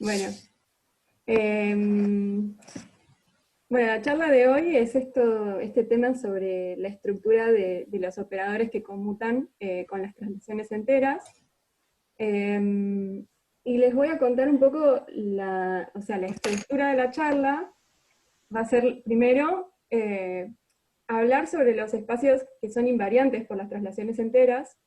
Bueno, em, bueno, la charla de hoy es este tema sobre la estructura de los operadores que conmutan con las transiciones enteras. Em, y les voy a contar un poco o sea, la estructura de la charla. Va a ser primero hablar sobre los espacios que son invariantes por las traslaciones enteras,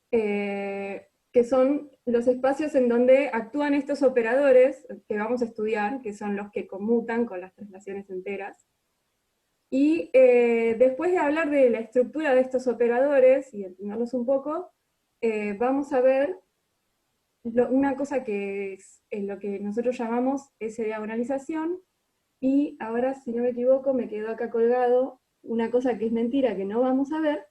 que son los espacios en donde actúan estos operadores que vamos a estudiar, que son los que conmutan con las traslaciones enteras. Y después de hablar de la estructura de estos operadores y entenderlos un poco, vamos a ver una cosa que es lo que nosotros llamamos S-diagonalización, y ahora, si no me equivoco, me quedó acá colgado una cosa que es mentira, que no vamos a ver.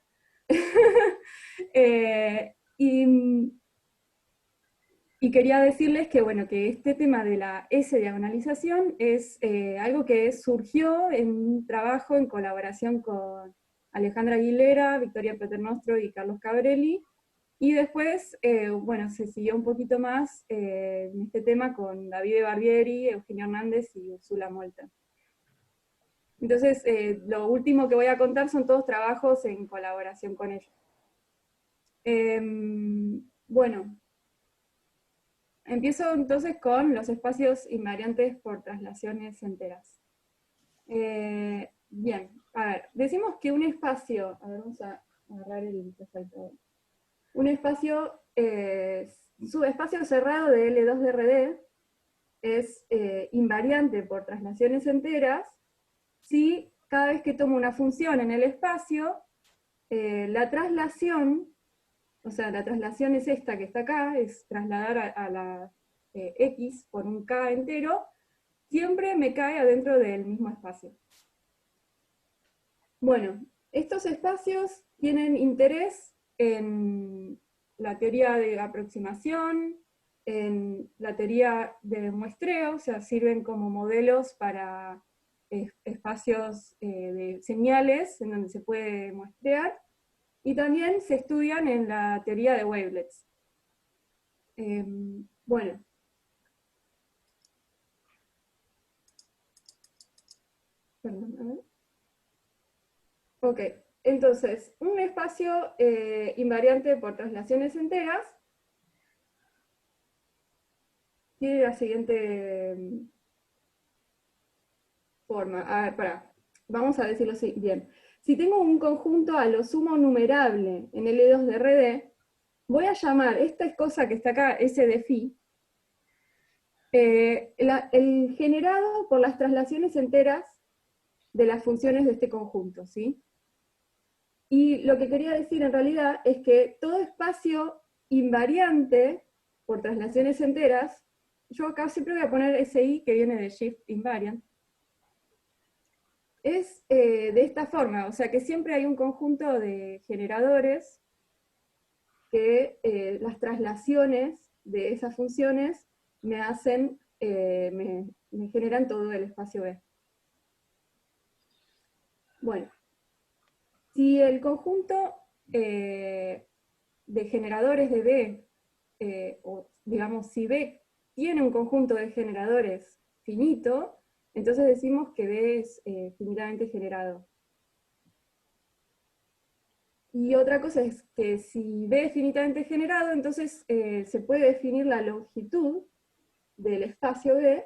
Y quería decirles que, bueno, que este tema de la S-diagonalización es algo que surgió en un trabajo en colaboración con Alejandra Aguilera, Victoria Paternostro y Carlos Cabrelli, y después, bueno, se siguió un poquito más en este tema con Davide Barbieri, Eugenio Hernández y Ursula Molta. Entonces, lo último que voy a contar son todos trabajos en colaboración con ellos. Bueno, empiezo entonces con los espacios invariantes por traslaciones enteras. Bien, a ver, decimos que un espacio, a ver, vamos a agarrar el resaltador. Un espacio, subespacio cerrado de L2 de RD es invariante por traslaciones enteras si cada vez que tomo una función en el espacio, la traslación, o sea, la traslación es esta que está acá, es trasladar a la X por un K entero, siempre me cae adentro del mismo espacio. Bueno, estos espacios tienen interés en la teoría de aproximación, en la teoría de muestreo, o sea, sirven como modelos para espacios de señales en donde se puede muestrear, y también se estudian en la teoría de wavelets. Bueno. Perdón, a ver. Ok, entonces, un espacio invariante por traslaciones enteras tiene la siguiente forma. A ver, pará. Vamos a decirlo así, bien. Si tengo un conjunto a lo sumo numerable en L2 de RD, voy a llamar esta cosa que está acá, S de phi, el generado por las traslaciones enteras de las funciones de este conjunto, ¿sí? Y lo que quería decir en realidad es que todo espacio invariante por traslaciones enteras, yo acá siempre voy a poner SI que viene de shift invariant, es de esta forma, o sea que siempre hay un conjunto de generadores que las traslaciones de esas funciones me hacen, me generan todo el espacio B. Bueno, si el conjunto de generadores de B, o digamos, si B tiene un conjunto de generadores finito, entonces decimos que B es finitamente generado. Y otra cosa es que si B es finitamente generado, entonces se puede definir la longitud del espacio B,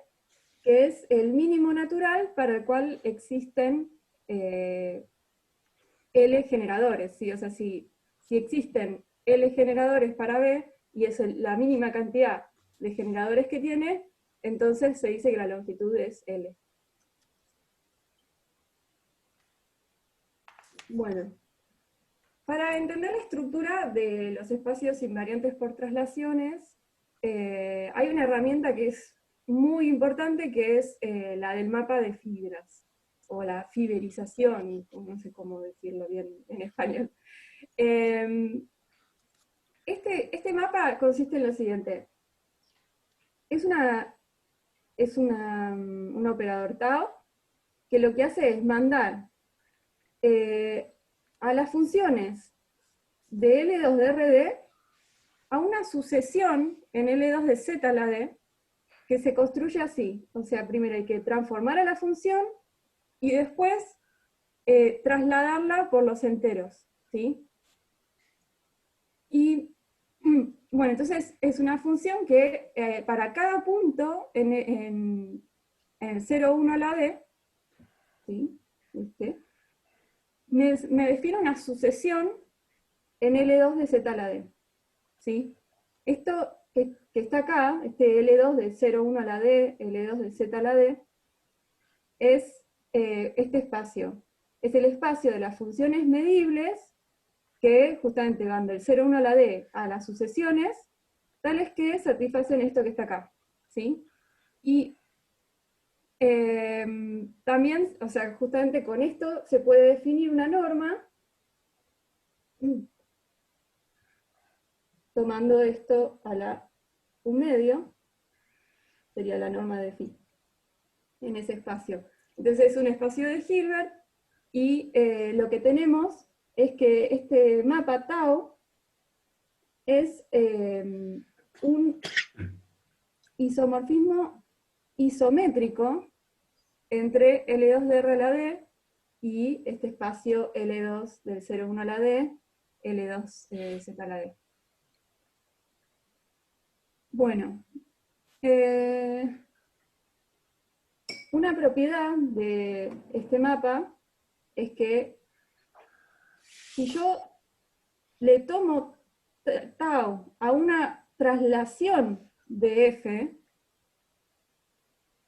que es el mínimo natural para el cual existen L generadores, ¿sí? O sea, si existen L generadores para B, y es la mínima cantidad de generadores que tiene, entonces se dice que la longitud es L. Bueno, para entender la estructura de los espacios invariantes por traslaciones, hay una herramienta que es muy importante, que es la del mapa de fibras, o la fiberización, no sé cómo decirlo bien en español. Este mapa consiste en lo siguiente. Es un operador Tao que lo que hace es mandar a las funciones de L2 de RD a una sucesión en L2 de Z a la D, que se construye así. O sea, primero hay que transformar a la función y después trasladarla por los enteros, ¿sí? Y bueno, entonces es una función que para cada punto en el 0, 1 a la d, ¿sí? Me define una sucesión en L2 de z a la d, ¿sí? Esto que está acá, este L2 de 0, 1 a la d, L2 de z a la d, es este espacio. Es el espacio de las funciones medibles que justamente van del 0, 1 a la d a las sucesiones, tales que satisfacen esto que está acá, ¿sí? Y también, o sea, justamente con esto se puede definir una norma, tomando esto a la 1/2, sería la norma de phi, en ese espacio. Entonces es un espacio de Hilbert, y lo que tenemos es que este mapa tau es un isomorfismo isométrico entre L2 de R a la D y este espacio L2 del 0, 1 a la D, L2 Z a la D. Bueno, una propiedad de este mapa es que si yo le tomo tau a una traslación de f,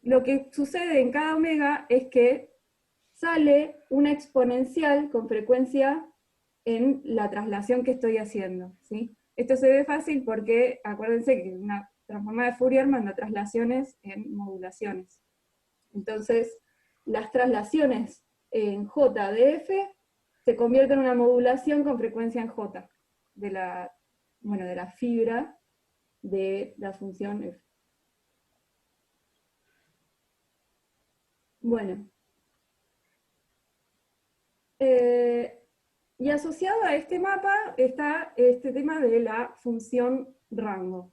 lo que sucede en cada omega es que sale una exponencial con frecuencia en la traslación que estoy haciendo, ¿sí? Esto se ve fácil porque acuérdense que una transformada de Fourier manda traslaciones en modulaciones. Entonces, las traslaciones en J de f se convierten en una modulación con frecuencia en J de la fibra de la función f. Bueno. Y asociado a este mapa está este tema de la función rango.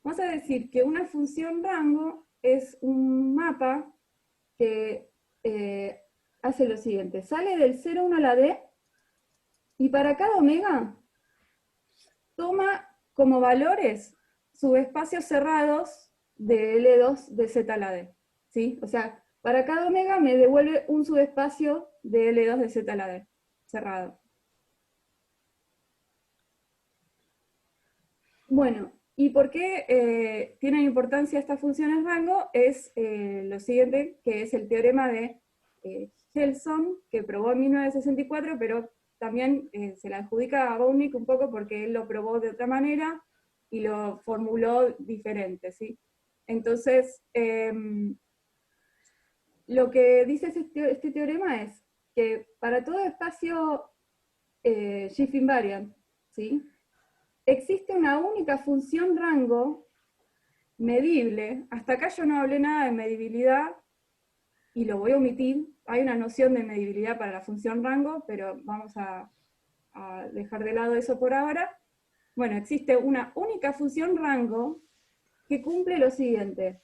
Vamos a decir que una función rango es un mapa que hace lo siguiente. Sale del 0, 1 a la d, y para cada omega toma como valores subespacios cerrados de L2 de z a la d, ¿sí? O sea, para cada omega me devuelve un subespacio de L2 de z a la d, cerrado. Bueno, ¿y por qué tienen importancia estas funciones rango? Es lo siguiente, que es el teorema de Gelson, que probó en 1964, pero también se la adjudica a Bouwnik un poco porque él lo probó de otra manera y lo formuló diferente, ¿sí? Entonces, lo que dice este teorema es que para todo espacio Schiff invariant, ¿sí?, existe una única función rango medible. Hasta acá yo no hablé nada de medibilidad y lo voy a omitir. Hay una noción de medibilidad para la función rango, pero vamos a dejar de lado eso por ahora. Bueno, existe una única función rango que cumple lo siguiente.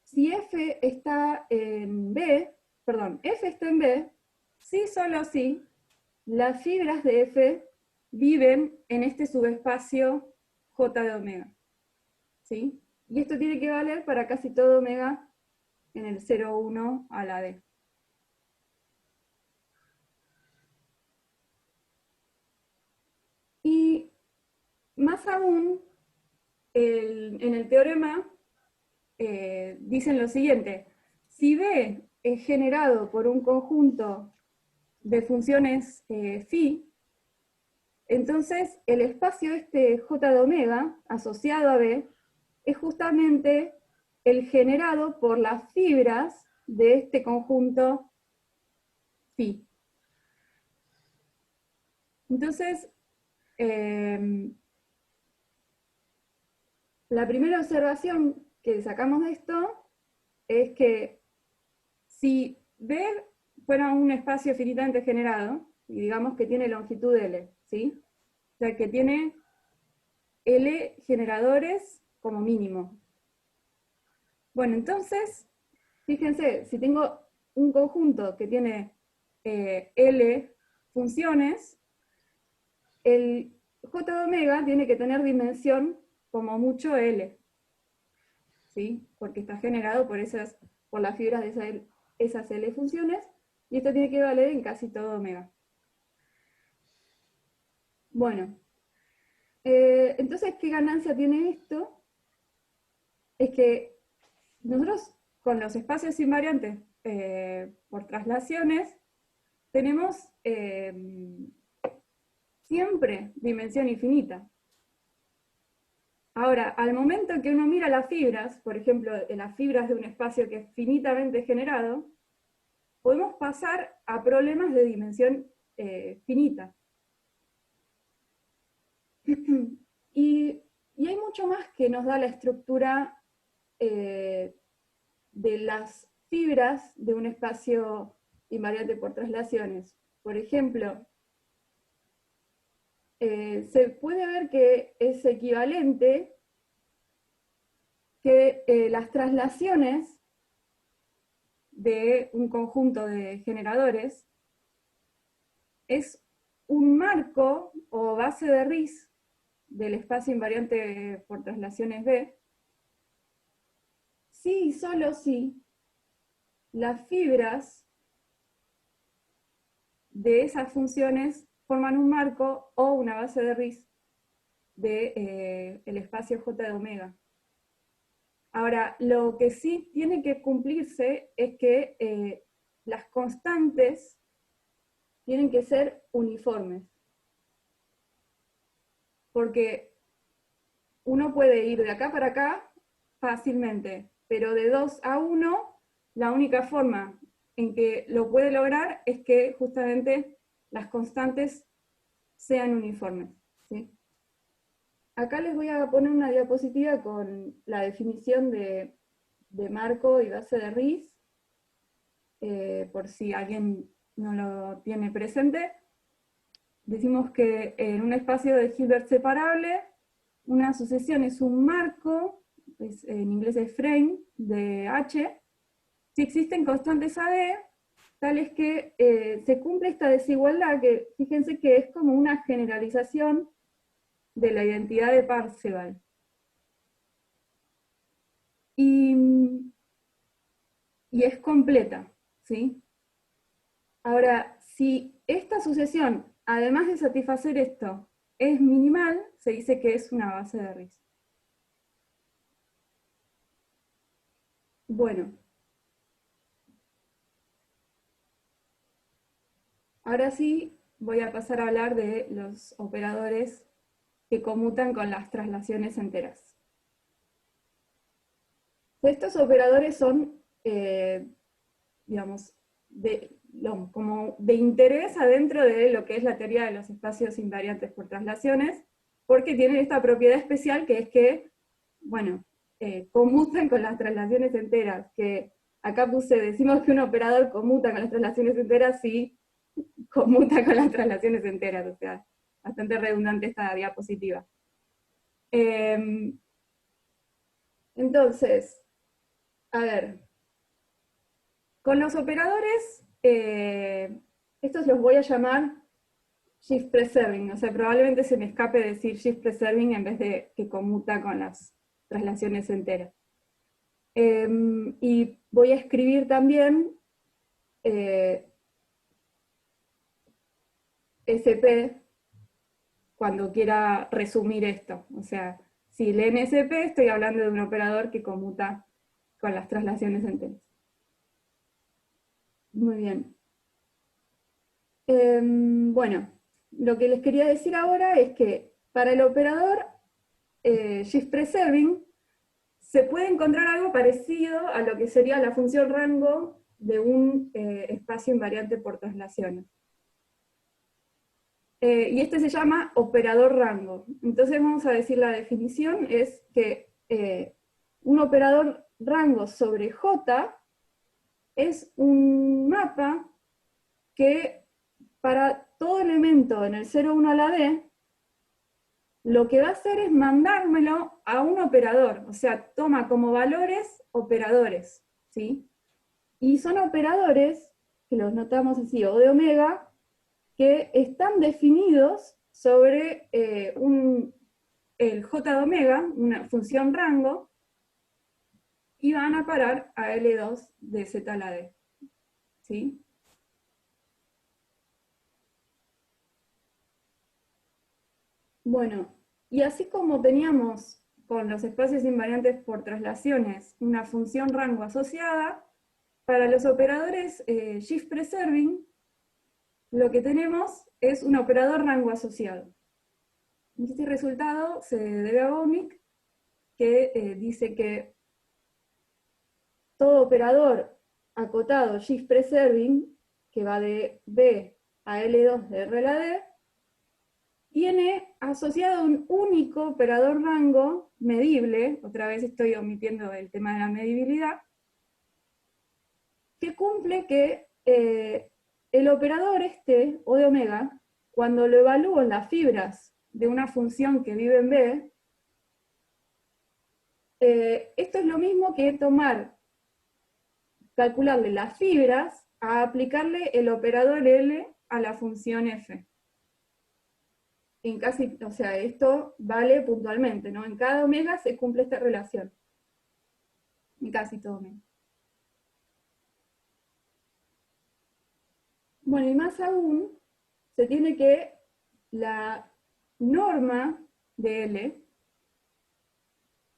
Si f está en B, perdón, f está en B, sí, solo sí, las fibras de f viven en este subespacio J de omega, ¿sí? Y esto tiene que valer para casi todo omega en el 0, 1 a la D. Y más aún, en el teorema dicen lo siguiente: si B es generado por un conjunto de funciones phi, entonces el espacio este J de omega asociado a B es justamente el generado por las fibras de este conjunto phi. Entonces, la primera observación que sacamos de esto es que si B fuera un espacio finitamente generado, y digamos que tiene longitud L, ¿sí? O sea, que tiene L generadores como mínimo. Bueno, entonces, fíjense, si tengo un conjunto que tiene L funciones, el J de omega tiene que tener dimensión como mucho L, ¿sí? Porque está generado por las fibras de esas L funciones, y esto tiene que valer en casi todo omega. Bueno, entonces, ¿qué ganancia tiene esto? Es que nosotros con los espacios invariantes por traslaciones tenemos siempre dimensión infinita. Ahora, al momento que uno mira las fibras, por ejemplo, las fibras de un espacio que es finitamente generado, podemos pasar a problemas de dimensión finita. Y hay mucho más que nos da la estructura de las fibras de un espacio invariante por traslaciones. Por ejemplo, se puede ver que es equivalente que las traslaciones de un conjunto de generadores es un marco o base de Riesz del espacio invariante por traslaciones B, si y solo si las fibras de esas funciones forman un marco o una base de Riesz del espacio J de omega. Ahora, lo que sí tiene que cumplirse es que las constantes tienen que ser uniformes. Porque uno puede ir de acá para acá fácilmente, pero de 2 a 1, la única forma en que lo puede lograr es que justamente las constantes sean uniformes, ¿sí? Acá les voy a poner una diapositiva con la definición de marco y base de Riesz, por si alguien no lo tiene presente. Decimos que en un espacio de Hilbert separable, una sucesión es un marco, en inglés es frame, de H, si existen constantes AB, tales que se cumple esta desigualdad, que fíjense que es como una generalización de la identidad de Parseval. Y es completa, ¿sí? Ahora, si esta sucesión, además de satisfacer esto, es minimal, se dice que es una base de Riesz. Bueno. Ahora sí voy a pasar a hablar de los operadores que conmutan con las traslaciones enteras. Estos operadores son, digamos, como de interés adentro de lo que es la teoría de los espacios invariantes por traslaciones, porque tienen esta propiedad especial que es que, bueno, conmutan con las traslaciones enteras, que acá decimos que un operador conmuta con las traslaciones enteras si conmuta con las traslaciones enteras, o sea, bastante redundante esta diapositiva. Entonces, a ver, con los operadores, estos los voy a llamar shift preserving, o sea, probablemente se me escape decir shift preserving en vez de que conmuta con las traslaciones enteras. Y voy a escribir también SP cuando quiera resumir esto. O sea, si leen SP, estoy hablando de un operador que conmuta con las traslaciones enteras. Muy bien. Bueno, lo que les quería decir ahora es que para el operador shift preserving se puede encontrar algo parecido a lo que sería la función rango de un espacio invariante por traslaciones. Y este se llama operador rango. Entonces vamos a decir la definición, es que un operador rango sobre J es un mapa que para todo elemento en el 0, 1 a la D lo que va a hacer es mandármelo a un operador, o sea, toma como valores operadores, ¿sí? Y son operadores, que los notamos así, O de omega, que están definidos sobre el J de omega, una función rango, y van a parar a L2 de Z a la D, ¿sí? Bueno, y así como teníamos con los espacios invariantes por traslaciones una función rango asociada, para los operadores shift preserving, lo que tenemos es un operador rango asociado. Este resultado se debe a Bonick, que dice que todo operador acotado shift preserving, que va de B a L2 de R a la D, tiene asociado un único operador rango medible, otra vez estoy omitiendo el tema de la medibilidad, que cumple que el operador este, O de omega, cuando lo evalúo en las fibras de una función que vive en B, esto es lo mismo que calcularle las fibras a aplicarle el operador L a la función F. En casi, o sea, esto vale puntualmente, ¿no? En cada omega se cumple esta relación. En casi todo omega. Bueno, y más aún, se tiene que la norma de L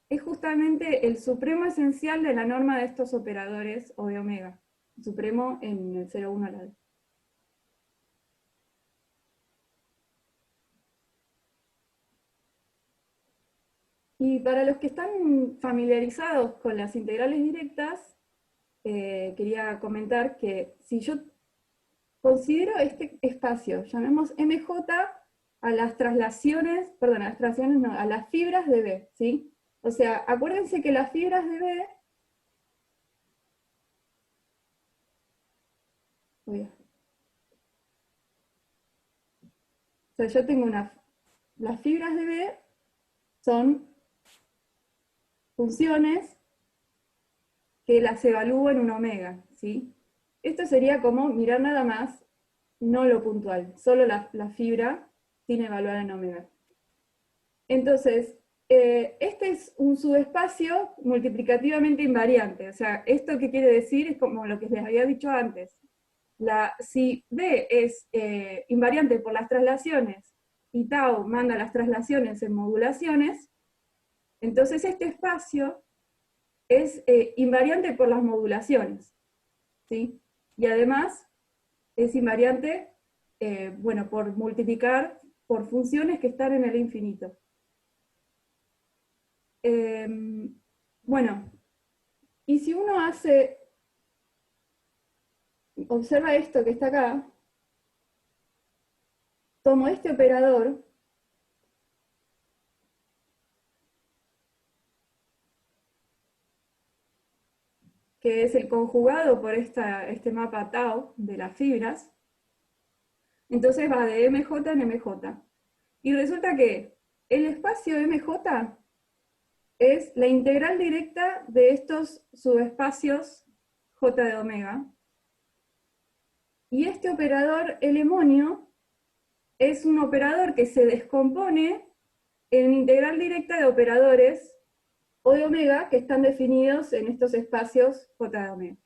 es justamente el supremo esencial de la norma de estos operadores O de omega. El supremo en el 0,1 a la D. Y para los que están familiarizados con las integrales directas, quería comentar que si yo considero este espacio, llamemos MJ, a las traslaciones, perdón, a las traslaciones no, a las fibras de B, ¿sí? O sea, acuérdense que las fibras de B, o sea, yo tengo las fibras de B son funciones que las evalúo en un omega, ¿sí? Esto sería como mirar nada más, no lo puntual, solo la fibra sin evaluar en omega. Entonces, este es un subespacio multiplicativamente invariante. O sea, ¿esto qué quiere decir? Es como lo que les había dicho antes. Si B es invariante por las traslaciones y tau manda las traslaciones en modulaciones, entonces este espacio es invariante por las modulaciones, ¿sí? Y además es invariante, bueno, por multiplicar por funciones que están en el infinito. Bueno, y si uno observa esto que está acá, tomo este operador, que es el conjugado por este mapa tau de las fibras, entonces va de MJ en MJ. Y resulta que el espacio MJ es la integral directa de estos subespacios J de omega. Y este operador elemonio es un operador que se descompone en integral directa de operadores O de omega que están definidos en estos espacios J de omega.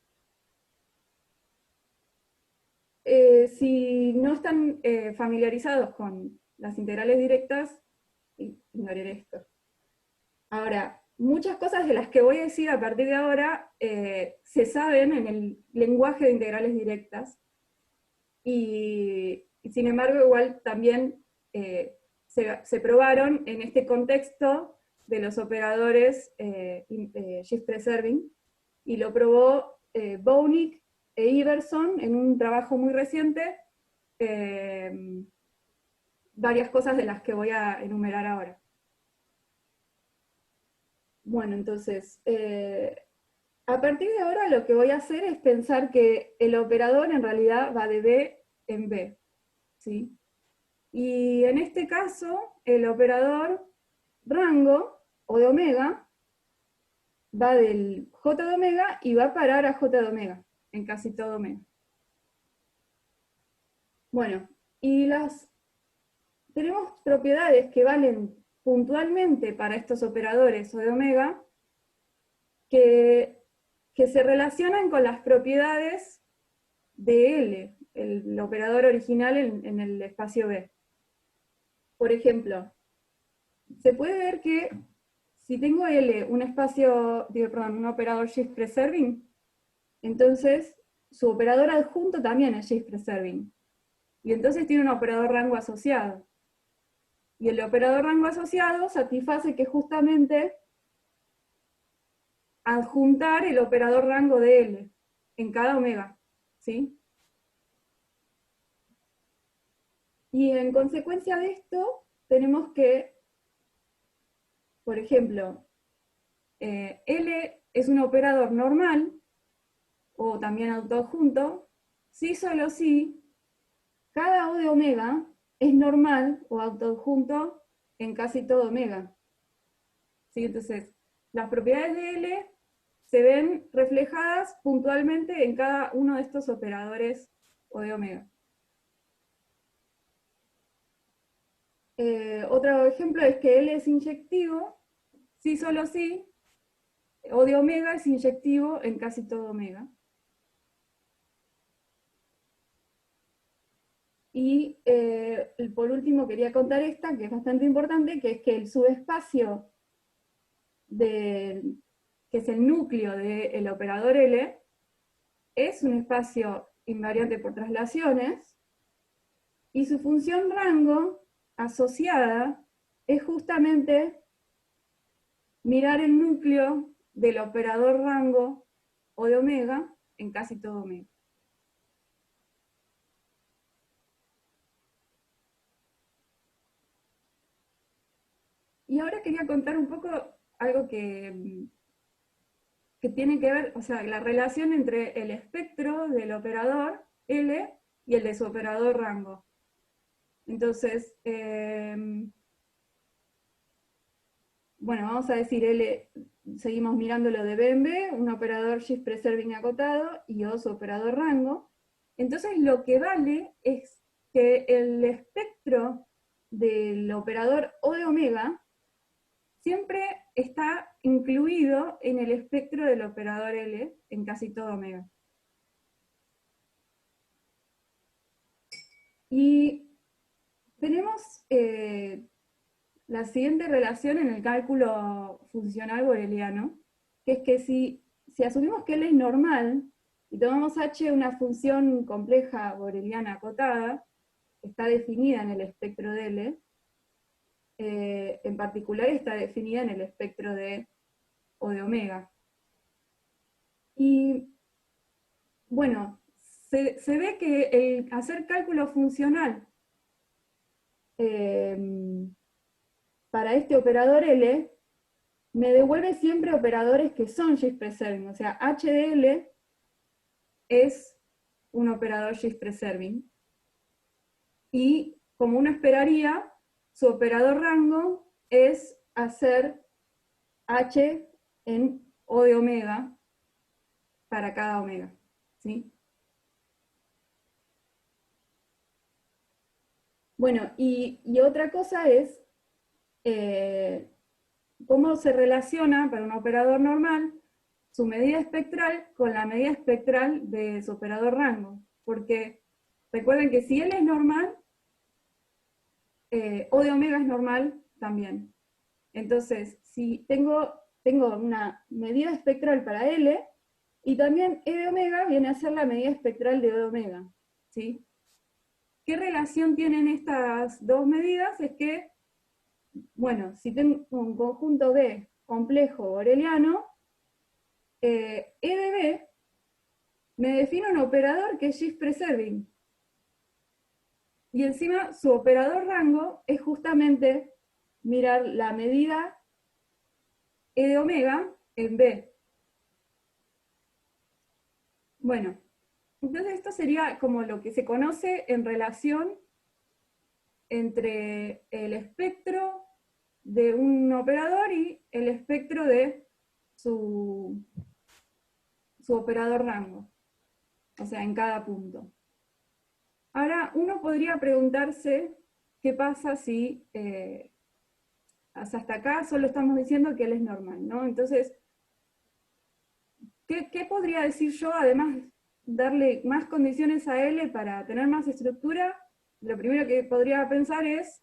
Si no están familiarizados con las integrales directas, ignoraré esto. Ahora, muchas cosas de las que voy a decir a partir de ahora se saben en el lenguaje de integrales directas, y sin embargo igual también se probaron en este contexto de los operadores shift preserving, y lo probó Bonick e Iverson en un trabajo muy reciente, varias cosas de las que voy a enumerar ahora. Bueno, entonces, a partir de ahora lo que voy a hacer es pensar que el operador en realidad va de B en B, ¿sí? Y en este caso, el operador rango, o de omega, va del J de omega y va a parar a J de omega, en casi todo omega. Bueno, y tenemos propiedades que valen puntualmente para estos operadores O de omega, que se relacionan con las propiedades de L, el operador original en el espacio B. Por ejemplo, se puede ver que si tengo L, un operador shift preserving, entonces su operador adjunto también es shift preserving. Y entonces tiene un operador rango asociado. Y el operador rango asociado satisface que justamente adjuntar el operador rango de L en cada omega, ¿sí? Y en consecuencia de esto, tenemos que, por ejemplo, L es un operador normal, o también autoadjunto, si solo si cada O de omega es normal o autoadjunto en casi todo omega. ¿Sí? Entonces, las propiedades de L se ven reflejadas puntualmente en cada uno de estos operadores O de omega. Otro ejemplo es que L es inyectivo, si solo si O de omega es inyectivo en casi todo omega. Y por último quería contar esta, que es bastante importante, que es que el subespacio que es el núcleo del operador L, es un espacio invariante por traslaciones, y su función rango asociada es justamente mirar el núcleo del operador rango O de omega en casi todo omega. Y ahora quería contar un poco algo que tiene que ver, o sea, la relación entre el espectro del operador L y el de su operador rango. Entonces, bueno, vamos a decir L, seguimos mirando lo de B en B, un operador shift preserving acotado y O su operador rango. Entonces lo que vale es que el espectro del operador O de omega siempre está incluido en el espectro del operador L en casi todo omega. Y tenemos la siguiente relación en el cálculo funcional boreliano, que es que si asumimos que L es normal, y tomamos H una función compleja boreliana acotada, que está definida en el espectro de L, en particular está definida en el espectro de O de omega. Y bueno, se ve que el hacer cálculo funcional eh, para este operador L me devuelve siempre operadores que son shift preserving, o sea, H de L es un operador shift preserving. Y como uno esperaría, su operador rango es hacer H en O de omega para cada omega, ¿sí? Bueno, y otra cosa es cómo se relaciona para un operador normal su medida espectral con la medida espectral de su operador rango. Porque recuerden que si L es normal, O de omega es normal también. Entonces, si tengo una medida espectral para L, y también E de omega viene a ser la medida espectral de O de omega, ¿sí? ¿Qué relación tienen estas dos medidas? Es que, bueno, si tengo un conjunto B complejo boreliano, E de B me define un operador que es shift preserving. Y encima su operador rango es justamente mirar la medida E de omega en B. Bueno, entonces esto sería como lo que se conoce en relación entre el espectro de un operador y el espectro de su operador rango, o sea, en cada punto. Ahora, uno podría preguntarse qué pasa si hasta acá solo estamos diciendo que él es normal, ¿no? Entonces, ¿qué podría decir yo, además darle más condiciones a L para tener más estructura? Lo primero que podría pensar es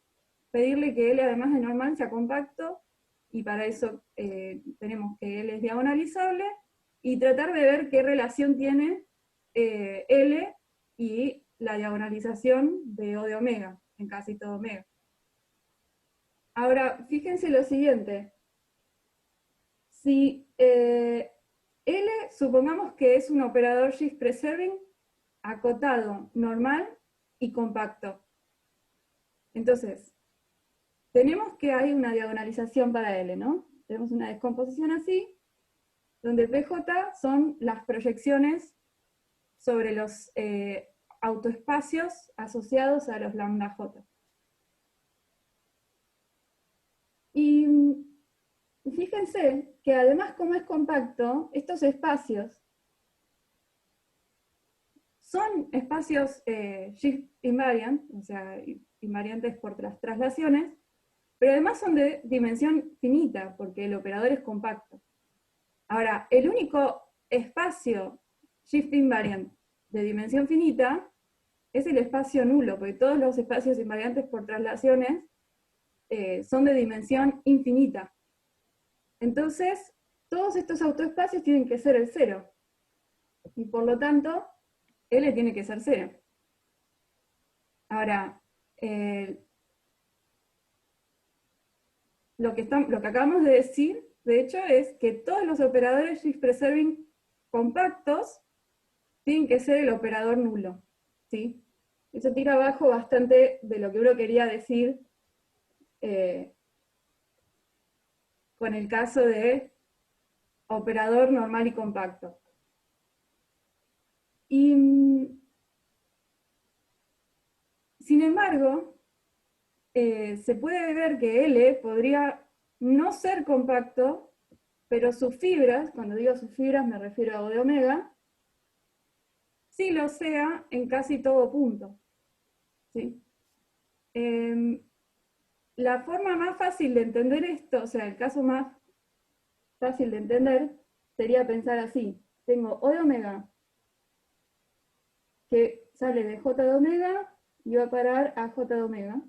pedirle que L, además de normal, sea compacto, y para eso tenemos que L es diagonalizable, y tratar de ver qué relación tiene L y la diagonalización de O de omega, en casi todo omega. Ahora, fíjense lo siguiente. Si L, supongamos que es un operador shift preserving acotado, normal y compacto. Entonces, tenemos que hay una diagonalización para L, ¿no? Tenemos una descomposición así, donde PJ son las proyecciones sobre los autoespacios asociados a los lambda J. Y fíjense que además, como es compacto, estos espacios son espacios shift invariant, o sea, invariantes por las traslaciones, pero además son de dimensión finita, porque el operador es compacto. Ahora, el único espacio shift invariant de dimensión finita es el espacio nulo, porque todos los espacios invariantes por traslaciones son de dimensión infinita. Entonces, todos estos autoespacios tienen que ser el cero. Y por lo tanto, L tiene que ser cero. Ahora, lo que acabamos de decir, de hecho, es que todos los operadores shift preserving compactos tienen que ser el operador nulo, ¿sí? Eso tira abajo bastante de lo que uno quería decir con el caso de operador normal y compacto. Y, sin embargo, se puede ver que L podría no ser compacto, pero sus fibras, cuando digo sus fibras me refiero a O de omega, sí lo sea en casi todo punto. ¿Sí? La forma más fácil de entender esto, o sea, el caso más fácil de entender, sería pensar así. Tengo O de omega, que sale de J de omega y va a parar a J de omega.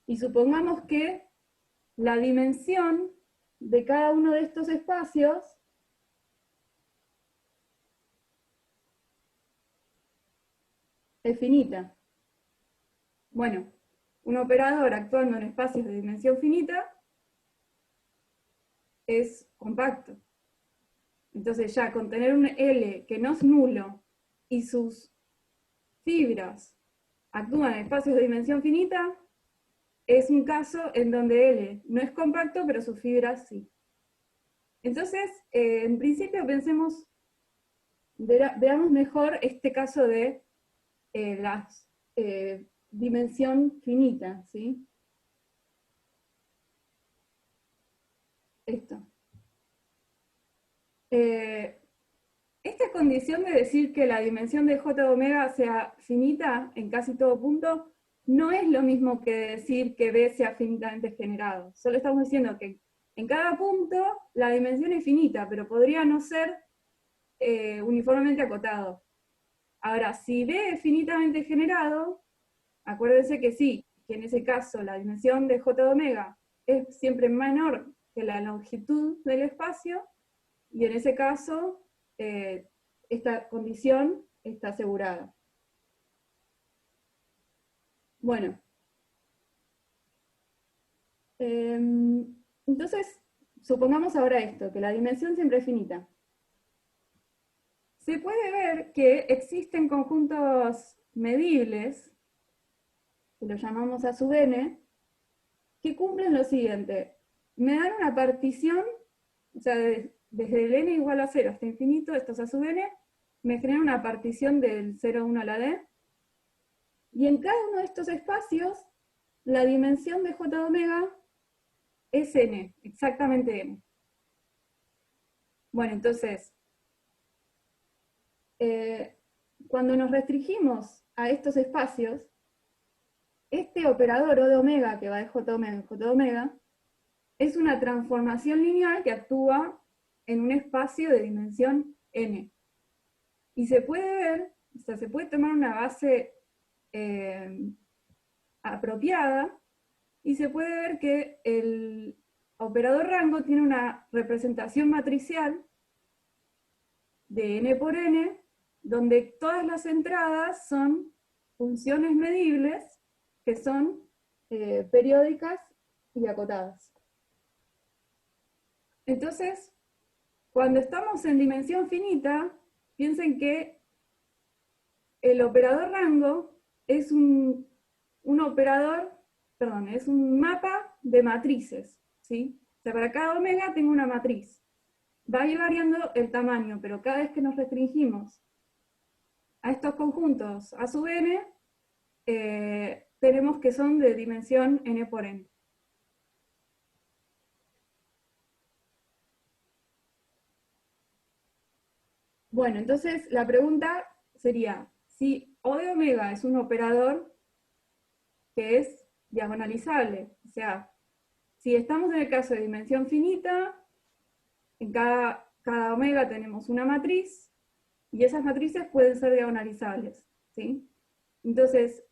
Y supongamos que la dimensión de cada uno de estos espacios es finita. Bueno, un operador actuando en espacios de dimensión finita es compacto. Entonces ya con tener un L que no es nulo y sus fibras actúan en espacios de dimensión finita, es un caso en donde L no es compacto, pero sus fibras sí. Entonces, en principio pensemos, veamos mejor este caso de la dimensión finita, ¿sí? Esto. Esta condición de decir que la dimensión de J de omega sea finita en casi todo punto, no es lo mismo que decir que B sea finitamente generado. Solo estamos diciendo que en cada punto la dimensión es finita, pero podría no ser uniformemente acotado. Ahora, si B es finitamente generado, acuérdense que sí, que en ese caso la dimensión de J de omega es siempre menor que la longitud del espacio, y en ese caso esta condición está asegurada. Bueno, entonces supongamos ahora esto, que la dimensión siempre es finita. Se puede ver que existen conjuntos medibles, que lo llamamos A sub n, que cumplen lo siguiente. Me dan una partición, o sea, desde el n igual a 0 hasta infinito, esto es A sub n, me genera una partición del 0, 1 a la d, Y en cada uno de estos espacios, la dimensión de J de omega es n, exactamente n. Bueno, entonces, cuando nos restringimos a estos espacios, este operador O de omega, que va de J de omega en J de omega, es una transformación lineal que actúa en un espacio de dimensión n. Y se puede ver, o sea, se puede tomar una base apropiada, y se puede ver que el operador rango tiene una representación matricial de n por n, donde todas las entradas son funciones medibles que son periódicas y acotadas. Entonces, cuando estamos en dimensión finita, piensen que el operador rango es un operador, perdón, es un mapa de matrices, ¿sí? O sea, para cada omega tengo una matriz. Va a ir variando el tamaño, pero cada vez que nos restringimos a estos conjuntos a sub n, tenemos que son de dimensión n por n. Bueno, entonces la pregunta sería, si O de omega es un operador que es diagonalizable, o sea, si estamos en el caso de dimensión finita, en cada omega tenemos una matriz, y esas matrices pueden ser diagonalizables, ¿sí? Entonces,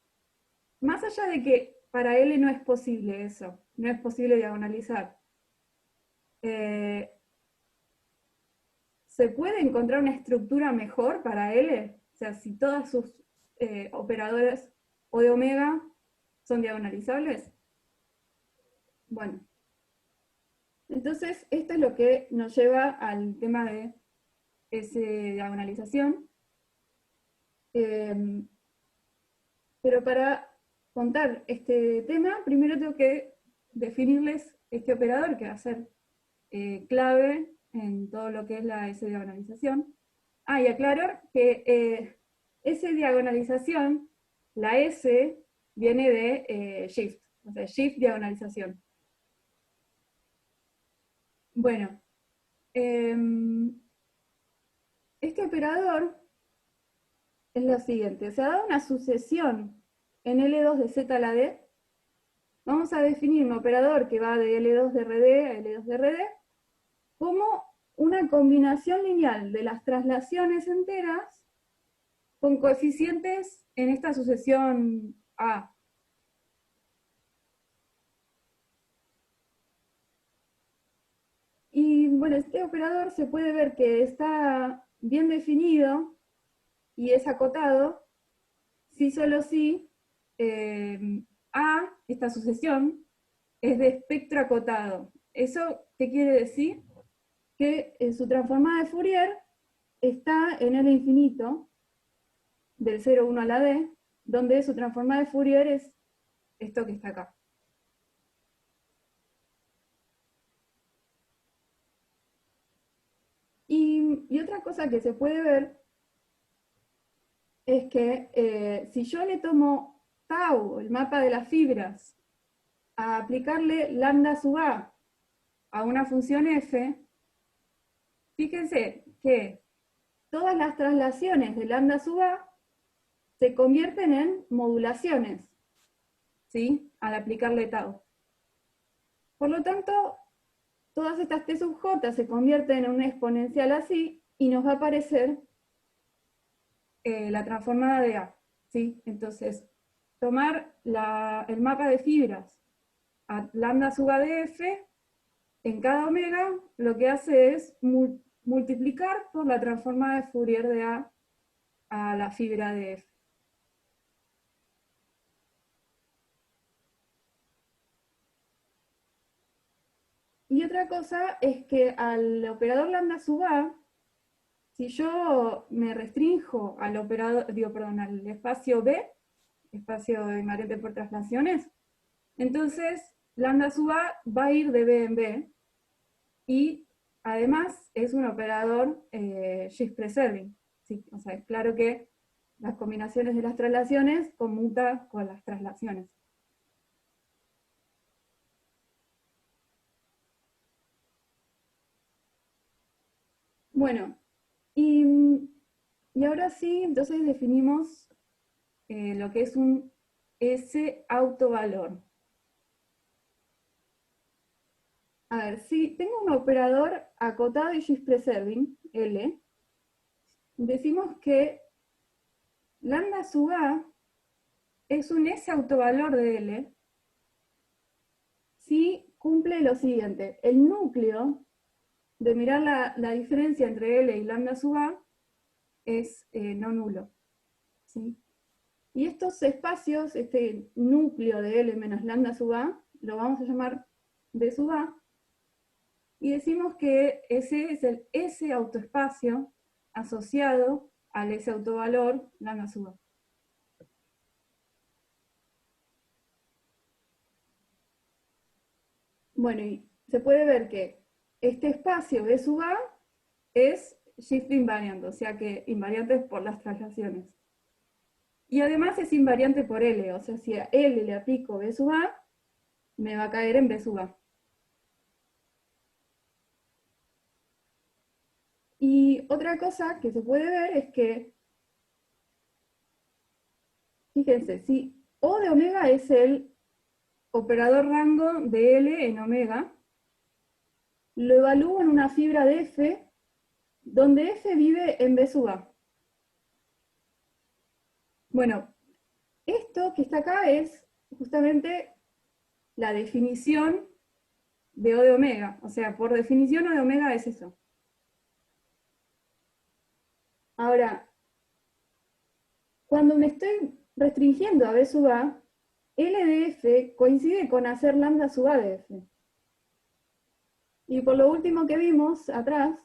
más allá de que para L no es posible eso, no es posible diagonalizar, ¿se puede encontrar una estructura mejor para L? O sea, si todas sus operadores O de omega son diagonalizables. Bueno, entonces esto es lo que nos lleva al tema de esa diagonalización. Pero para contar este tema, primero tengo que definirles este operador que va a ser clave en todo lo que es la S-diagonalización. Y aclarar que S-diagonalización, la S viene de shift, o sea, shift diagonalización. Bueno, este operador es lo siguiente, se ha dado una sucesión en L2 de Z a la D. Vamos a definir un operador que va de L2 de RD a L2 de RD como una combinación lineal de las traslaciones enteras con coeficientes en esta sucesión A. Y bueno, este operador se puede ver que está bien definido y es acotado si solo si A, esta sucesión, es de espectro acotado. ¿Eso qué quiere decir? Que su transformada de Fourier está en el infinito, del 0, 1 a la D, donde su transformada de Fourier es esto que está acá. Y otra cosa que se puede ver es que si yo le tomo tau, el mapa de las fibras, a aplicarle lambda sub a una función f, fíjense que todas las traslaciones de lambda sub a se convierten en modulaciones, ¿sí? Al aplicarle tau. Por lo tanto, todas estas t sub j se convierten en una exponencial así, y nos va a aparecer la transformada de A, ¿sí? Entonces, tomar el mapa de fibras a lambda sub a de f, en cada omega, lo que hace es multiplicar por la transformada de Fourier de a la fibra de f. Y otra cosa es que al operador lambda sub a, si yo me restrinjo al operador, al espacio B, espacio invariante por traslaciones, entonces lambda sub a va a ir de B en B, y además es un operador shift preserving, ¿sí? O sea, es claro que las combinaciones de las traslaciones conmuta con las traslaciones. Bueno, y ahora sí, entonces definimos lo que es un S autovalor. A ver, si tengo un operador acotado y shift preserving, L, decimos que lambda sub A es un S autovalor de L si cumple lo siguiente. El núcleo de mirar la diferencia entre L y lambda sub A es no nulo. ¿Sí? Y estos espacios, este núcleo de L menos lambda sub A, lo vamos a llamar B sub A, y decimos que ese es el S autoespacio asociado al S autovalor lambda sub A. Bueno, y se puede ver que este espacio B sub A es shift invariante, o sea que invariante por las traslaciones. Y además es invariante por L, o sea, si a L le aplico B sub A, me va a caer en B sub A. Y otra cosa que se puede ver es que, fíjense, si O de omega es el operador rango de L en omega, lo evalúo en una fibra de F, donde F vive en B sub A. Bueno, esto que está acá es justamente la definición de O de omega. O sea, por definición O de omega es eso. Ahora, cuando me estoy restringiendo a B sub A, L de F coincide con hacer lambda sub A de F. Y por lo último que vimos atrás,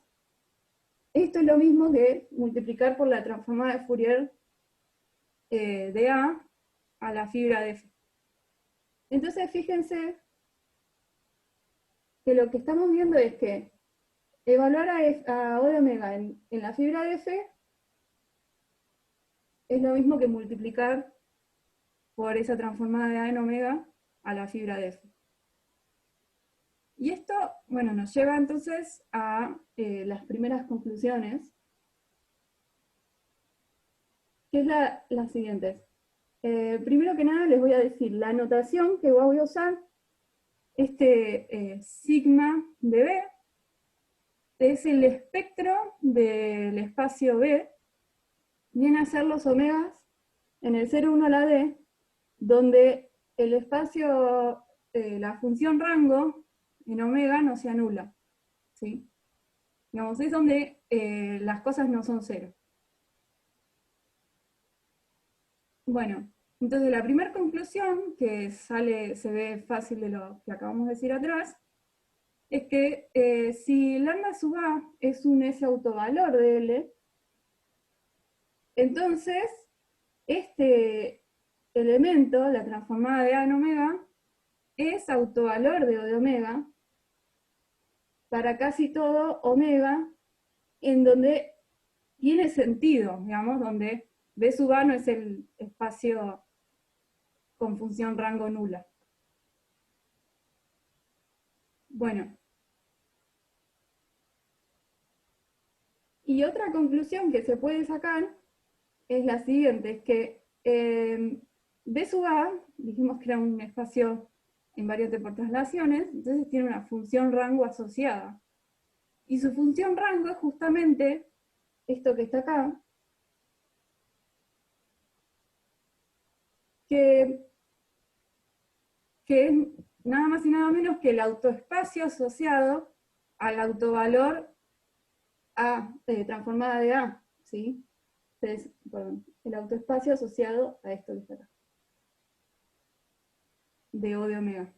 esto es lo mismo que multiplicar por la transformada de Fourier de a la fibra de F. Entonces, fíjense que lo que estamos viendo es que evaluar a O de omega en la fibra de F es lo mismo que multiplicar por esa transformada de A en omega a la fibra de F. Y esto, bueno, nos lleva entonces a las primeras conclusiones, que es la siguiente. Primero que nada les voy a decir la notación que voy a usar. Este sigma de B es el espectro del espacio B, viene a ser los omegas en el 0,1 a la D, donde el espacio, la función rango en omega no se anula. ¿Sí? Digamos, es donde las cosas no son cero. Bueno, entonces la primera conclusión que se ve fácil de lo que acabamos de decir atrás, es que si lambda sub A es un S autovalor de L, entonces este elemento, la transformada de A en omega, es autovalor de O de omega para casi todo omega, en donde tiene sentido, digamos, donde B sub A no es el espacio con función rango nula. Bueno. Y otra conclusión que se puede sacar es la siguiente, es que B sub A, dijimos que era un espacio invariante por traslaciones, entonces tiene una función rango asociada. Y su función rango es justamente esto que está acá, que es nada más y nada menos que el autoespacio asociado al autovalor A, transformada de A, ¿sí? Entonces, perdón, el autoespacio asociado a esto que está acá, de O de omega.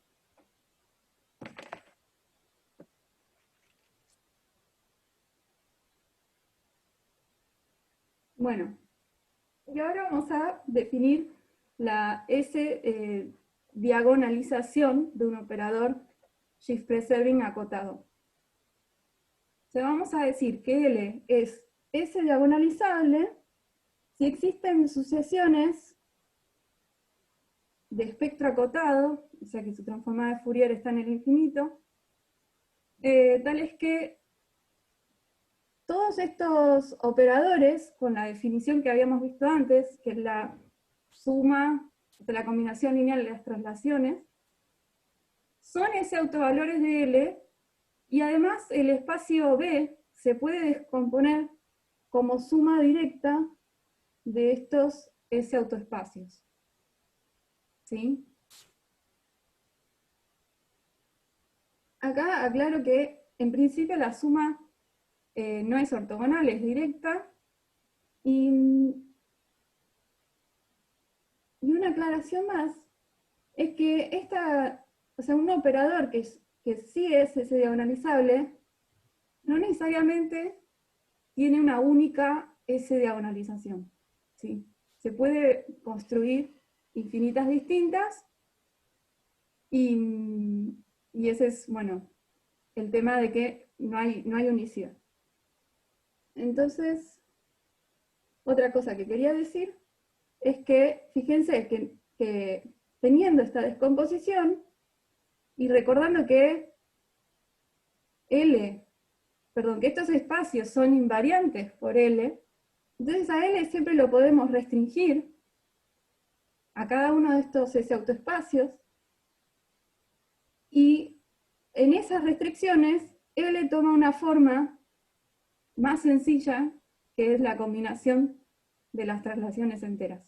Bueno, y ahora vamos a definir la S diagonalización de un operador shift preserving acotado. O sea, vamos a decir que L es S diagonalizable si existen sucesiones de espectro acotado, o sea que su transformada de Fourier está en el infinito, tal es que todos estos operadores, con la definición que habíamos visto antes, que es la suma de la combinación lineal de las traslaciones, son ese autovalores de L, y además el espacio B se puede descomponer como suma directa de estos S autoespacios. ¿Sí? Acá aclaro que en principio la suma no es ortogonal, es directa. Y una aclaración más es que un operador que sí es ese diagonalizable, no necesariamente tiene una única S diagonalización. ¿Sí? Se puede construir infinitas distintas y ese es, bueno, el tema de que no hay unicidad. Entonces, otra cosa que quería decir es que, fíjense que teniendo esta descomposición y recordando que que estos espacios son invariantes por L, entonces a L siempre lo podemos restringir a cada uno de estos S autoespacios, y en esas restricciones L toma una forma más sencilla, que es la combinación de las traslaciones enteras.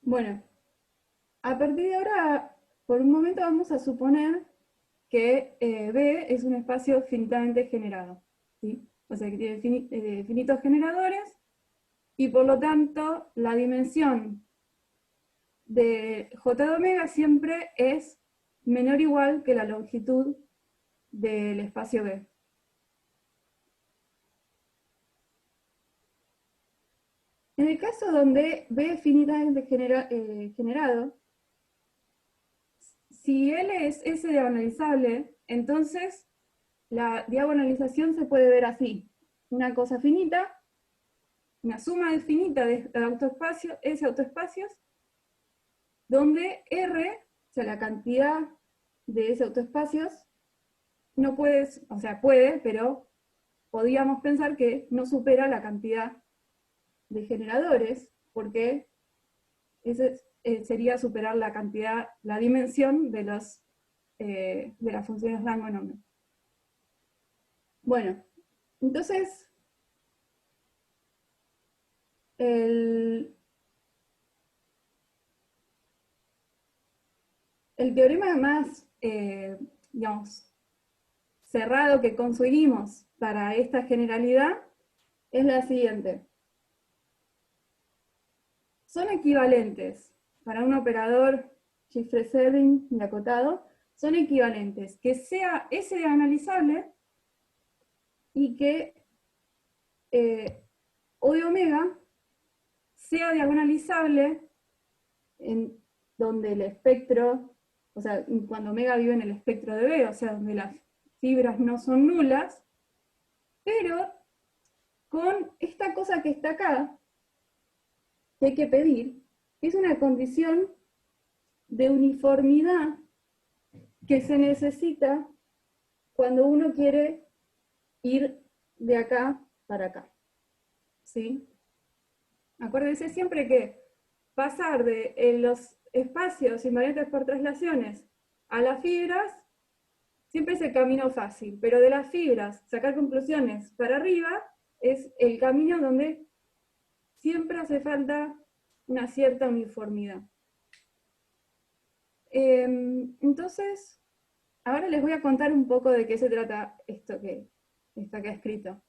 Bueno, a partir de ahora, por un momento vamos a suponer que B es un espacio finitamente generado, ¿sí? O sea, que tiene finitos generadores, y por lo tanto la dimensión de J de omega siempre es menor o igual que la longitud del espacio B. En el caso donde B es finitamente generado, si L es S diagonalizable, entonces la diagonalización se puede ver así: una cosa finita, una suma finita de autoespacios, S autoespacios, donde R, o sea, la cantidad de S autoespacios, no puede, o sea, puede, pero podríamos pensar que no supera la cantidad de generadores, porque ese sería superar la cantidad, la dimensión de las funciones rango nombre. Bueno, entonces el teorema más, digamos, cerrado que conseguimos para esta generalidad es la siguiente. Son equivalentes para un operador Schiffer-Sebring y acotado, son equivalentes que sea S diagonalizable y que O de omega sea diagonalizable en donde el espectro, o sea, cuando omega vive en el espectro de B, o sea, donde las fibras no son nulas, pero con esta cosa que está acá, que hay que pedir, es una condición de uniformidad que se necesita cuando uno quiere ir de acá para acá. ¿Sí? Acuérdense siempre que pasar de los espacios invariantes por traslaciones a las fibras siempre es el camino fácil, pero de las fibras sacar conclusiones para arriba es el camino donde siempre hace falta una cierta uniformidad. Entonces, ahora les voy a contar un poco de qué se trata esto que está acá escrito.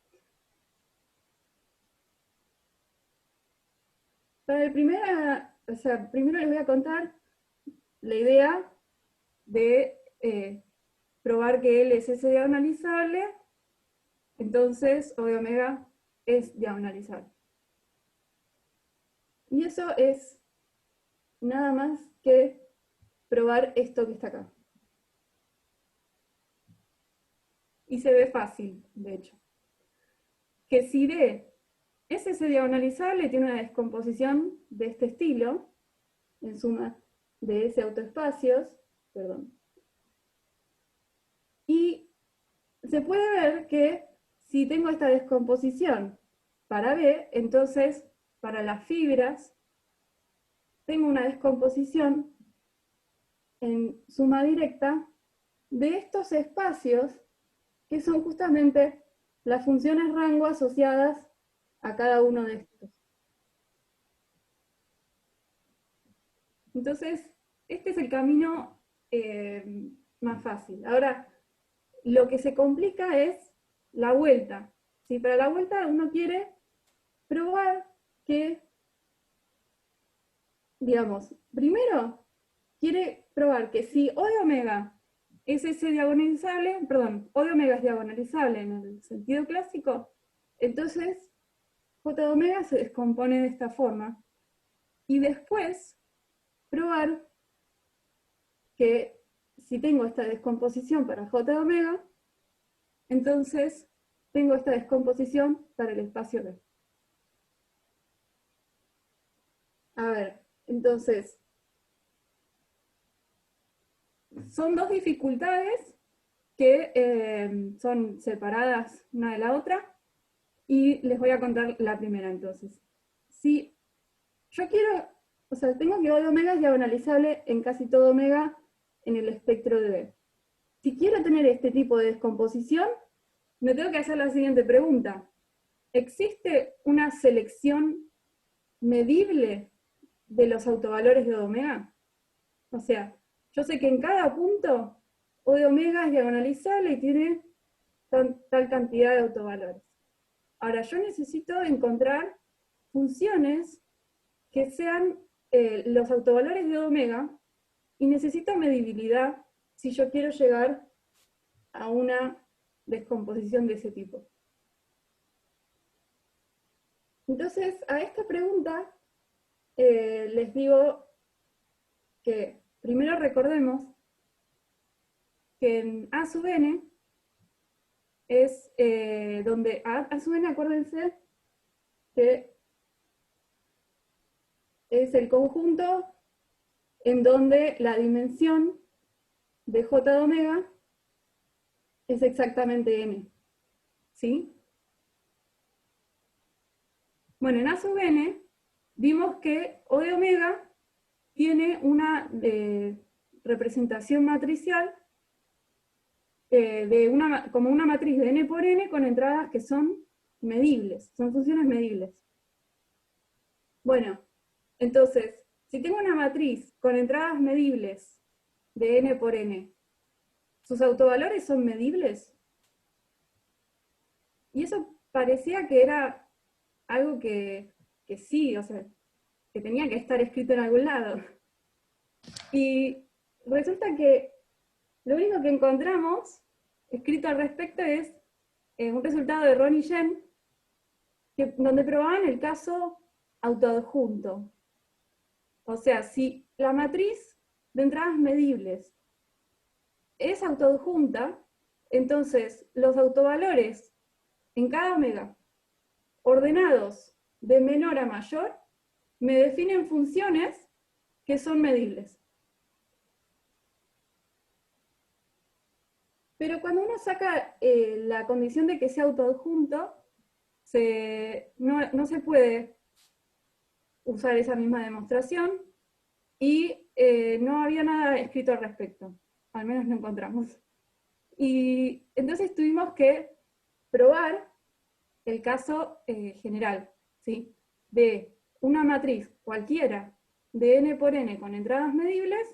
Para el primero les voy a contar la idea de probar que L es S diagonalizable, entonces O de omega es diagonalizable. Y eso es nada más que probar esto que está acá. y se ve fácil, de hecho. Que si D es ese diagonalizable, tiene una descomposición de este estilo, en suma de S autoespacios, perdón. Y se puede ver que si tengo esta descomposición para B, entonces para las fibras tengo una descomposición en suma directa de estos espacios que son justamente las funciones rango asociadas a cada uno de estos. Entonces, este es el camino más fácil. Ahora, lo que se complica es la vuelta. Si para la vuelta uno quiere probar que, digamos, primero quiere probar que si O de omega es ese diagonalizable, perdón, O de omega es diagonalizable en el sentido clásico, entonces J de omega se descompone de esta forma. Y después probar que si tengo esta descomposición para J de omega, entonces tengo esta descomposición para el espacio B. A ver, entonces, son dos dificultades que son separadas una de la otra, y les voy a contar la primera entonces. Si yo quiero, o sea, tengo que O de omega es diagonalizable en casi todo omega en el espectro de B. Si quiero tener este tipo de descomposición, me tengo que hacer la siguiente pregunta. ¿Existe una selección medible de los autovalores de O de omega? O sea, yo sé que en cada punto O de omega es diagonalizable y tiene tal cantidad de autovalores. Ahora, yo necesito encontrar funciones que sean los autovalores de O de omega, y necesito medibilidad si yo quiero llegar a una descomposición de ese tipo. Entonces, a esta pregunta les digo que primero recordemos que en A sub n es donde A sub n, acuérdense que es el conjunto en donde la dimensión de J de omega es exactamente n. ¿Sí? Bueno, en A sub n vimos que O de omega tiene una representación matricial como una matriz de n por n con entradas que son medibles, son funciones medibles. Bueno, entonces, si tengo una matriz con entradas medibles de n por n, ¿sus autovalores son medibles? Y eso parecía que era algo que sí, o sea, que tenía que estar escrito en algún lado. Y resulta que lo único que encontramos escrito al respecto es un resultado de Ron y Jen, donde probaban el caso autoadjunto. O sea, si la matriz de entradas medibles es autoadjunta, entonces los autovalores en cada omega ordenados de menor a mayor me definen funciones que son medibles. Pero cuando uno saca la condición de que sea autoadjunto, no se puede usar esa misma demostración, y no había nada escrito al respecto, al menos no encontramos. Y entonces tuvimos que probar el caso general, ¿sí? De una matriz cualquiera de n por n con entradas medibles,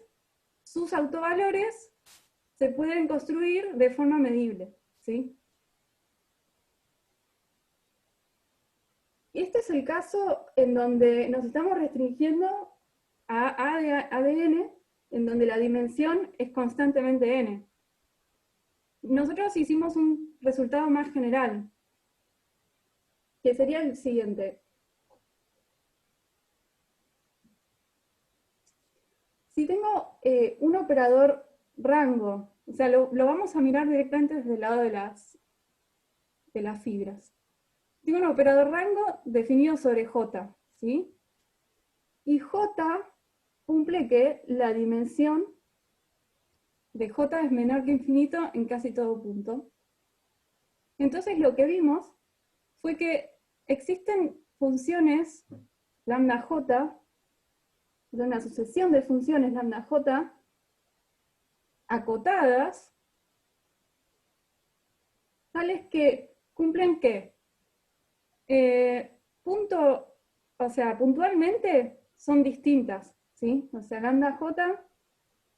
sus autovalores se pueden construir de forma medible, ¿sí? Y este es el caso en donde nos estamos restringiendo a A de n, en donde la dimensión es constantemente n. Nosotros hicimos un resultado más general, que sería el siguiente. Si tengo un operador rango O sea, lo vamos a mirar directamente desde el lado de las fibras. Tengo un operador rango definido sobre J, ¿sí? Y J cumple que la dimensión de J es menor que infinito en casi todo punto. Entonces lo que vimos fue que existen funciones lambda J, una sucesión de funciones lambda J acotadas, tales que cumplen ¿qué? Puntualmente son distintas, ¿sí? O sea, lambda J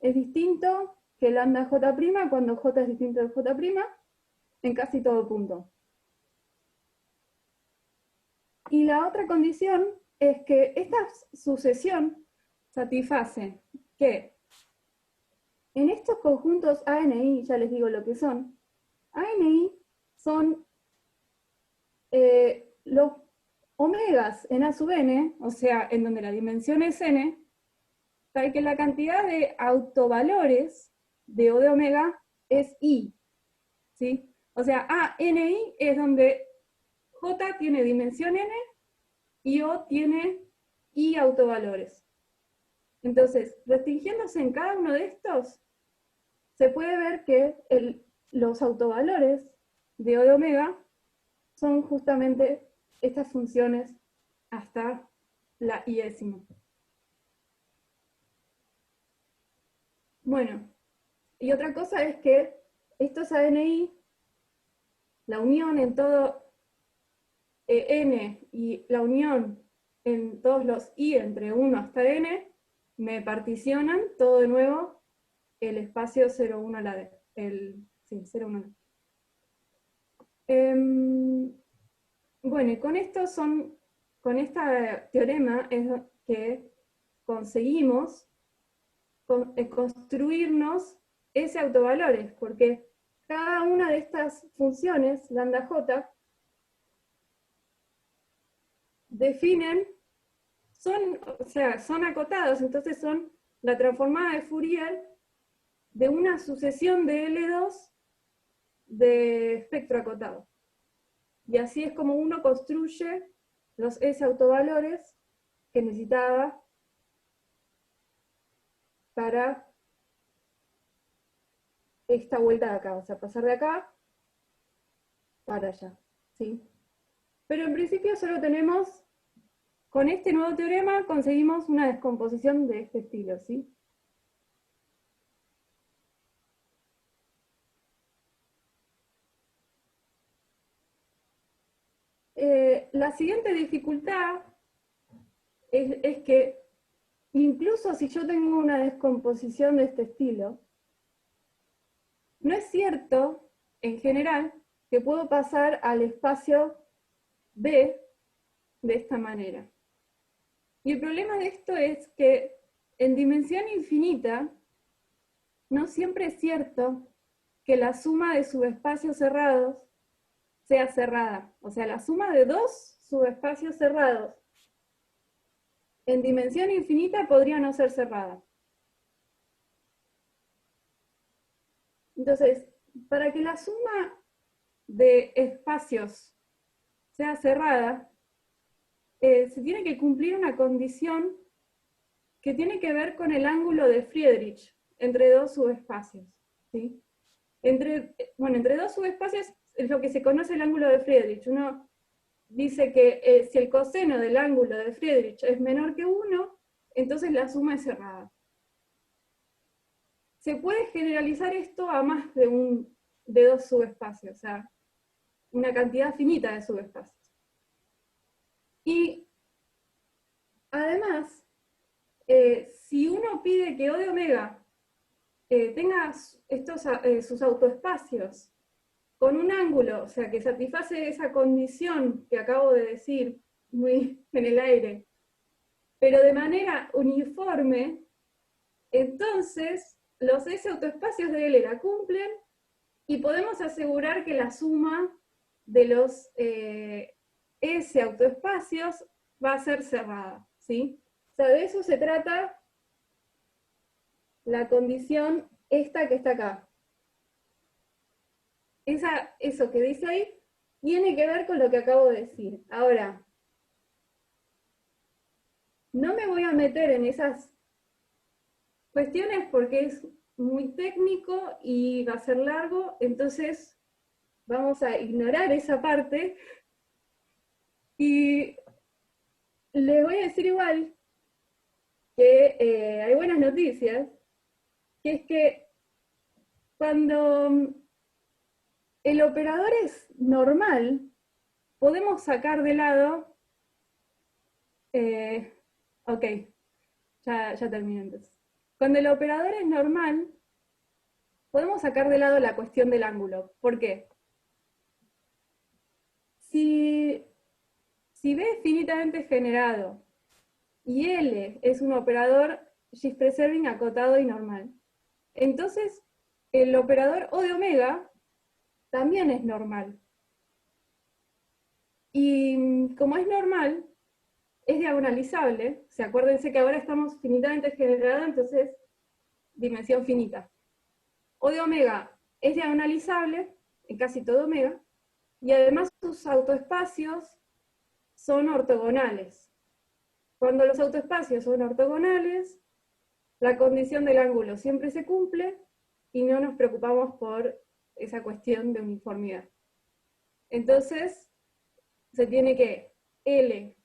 es distinto que lambda J' cuando J es distinto de J' en casi todo punto. Y la otra condición es que esta sucesión satisface que en estos conjuntos ANI, ya les digo lo que son, ANI son los omegas en A sub n, o sea, en donde la dimensión es n, tal que la cantidad de autovalores de O de omega es I, ¿sí? O sea, ANI es donde J tiene dimensión n y O tiene I autovalores. Entonces, restringiéndose en cada uno de estos, se puede ver que los autovalores de O de omega son justamente estas funciones hasta la iésima. Bueno, y otra cosa es que estos ANI, la unión en todo n y la unión en todos los i entre 1 hasta n, me particionan todo de nuevo el espacio 0,1 a la d. Sí, 0,1 a la d. Bueno, y con este teorema es que conseguimos construirnos ese autovalores, porque cada una de estas funciones, lambda j, definen, son acotados, entonces son la transformada de Fourier de una sucesión de L2 de espectro acotado. Y así es como uno construye los S autovalores que necesitaba para esta vuelta de acá, o sea, pasar de acá para allá, ¿sí? Pero en principio solo tenemos, con este nuevo teorema, conseguimos una descomposición de este estilo, ¿sí? La siguiente dificultad es que incluso si yo tengo una descomposición de este estilo, no es cierto, en general, que puedo pasar al espacio B de esta manera. Y el problema de esto es que en dimensión infinita no siempre es cierto que la suma de subespacios cerrados sea cerrada. O sea, la suma de dos subespacios cerrados en dimensión infinita podría no ser cerrada. Entonces, para que la suma de espacios sea cerrada, se tiene que cumplir una condición que tiene que ver con el ángulo de Friedrich entre dos subespacios, ¿sí? Entre dos subespacios es lo que se conoce el ángulo de Friedrich. Uno dice que si el coseno del ángulo de Friedrich es menor que 1, entonces la suma es cerrada. Se puede generalizar esto a más de dos subespacios, o sea, una cantidad finita de subespacios. Y además, si uno pide que O de omega tenga sus autoespacios con un ángulo, o sea, que satisface esa condición que acabo de decir muy en el aire, pero de manera uniforme, entonces los S autoespacios de L la cumplen y podemos asegurar que la suma de los S autoespacios va a ser cerrada, ¿sí? O sea, de eso se trata la condición esta que está acá. eso que dice ahí tiene que ver con lo que acabo de decir. Ahora, no me voy a meter en esas cuestiones porque es muy técnico y va a ser largo, entonces vamos a ignorar esa parte y les voy a decir igual que hay buenas noticias, que es que cuando el operador es normal, podemos sacar de lado, ok, ya termino entonces. Cuando el operador es normal, podemos sacar de lado la cuestión del ángulo. ¿Por qué? Si B es finitamente generado y L es un operador Gibbs-Preserving acotado y normal, entonces el operador O de omega también es normal. Y como es normal, es diagonalizable. O sea, acuérdense que ahora estamos finitamente generados, entonces dimensión finita. O de omega es diagonalizable en casi todo omega, y además sus autoespacios son ortogonales. Cuando los autoespacios son ortogonales, la condición del ángulo siempre se cumple y no nos preocupamos por esa cuestión de uniformidad. Entonces, se tiene que L